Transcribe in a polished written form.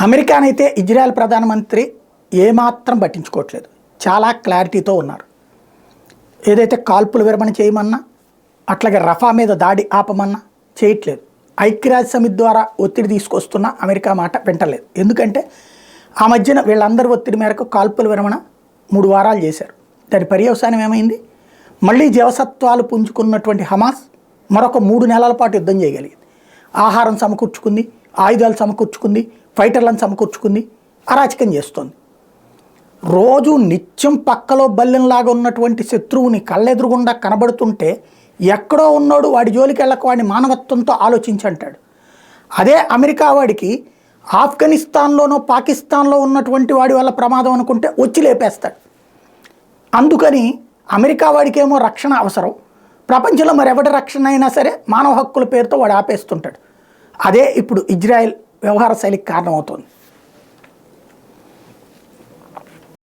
అమెరికానైతే Israel ప్రధానమంత్రి ఏమాత్రం పట్టించుకోవట్లేదు. చాలా క్లారిటీతో ఉన్నారు. ఏదైతే కాల్పులు విరమణ చేయమన్నా, అట్లాగే రఫా మీద దాడి ఆపమన్నా చేయట్లేదు. ఐక్యరాజ్య సమితి ద్వారా ఒత్తిడి తీసుకొస్తున్న అమెరికా మాట వింటలేదు. ఎందుకంటే ఆ మధ్యన వీళ్ళందరి ఒత్తిడి మేరకు కాల్పుల విరమణ 3 వారాలు చేశారు. దాని పర్యవసానం ఏమైంది? మళ్ళీ జీవసత్వాలు పుంజుకున్నటువంటి హమాస్ మరొక 3 నెలల పాటు యుద్ధం చేయగలిగింది. ఆహారం సమకూర్చుకుంది, ఆయుధాలు సమకూర్చుకుంది, ఫైటర్లను సమకూర్చుకుంది, అరాచకం చేస్తోంది. రోజు నిత్యం పక్కలో బల్లెంలాగా ఉన్నటువంటి శత్రువుని కళ్ళెదురుగుండా కనబడుతుంటే ఎక్కడో ఉన్నాడు వాడి జోలికి వెళ్ళక వాడిని మానవత్వంతో ఆలోచించంటాడు. అదే అమెరికా వాడికి ఆఫ్ఘనిస్తాన్లోనో పాకిస్తాన్లో ఉన్నటువంటి వాడి వల్ల ప్రమాదం అనుకుంటే వచ్చి లేపేస్తాడు. అందుకని అమెరికా వాడికేమో రక్షణ అవసరం, ప్రపంచంలో మరెవడి రక్షణ అయినా సరే మానవ హక్కుల పేరుతో వాడు ఆపేస్తుంటాడు. అదే ఇప్పుడు ఇజ్రాయెల్ వ్యవహార శైలికి కారణమవుతోంది.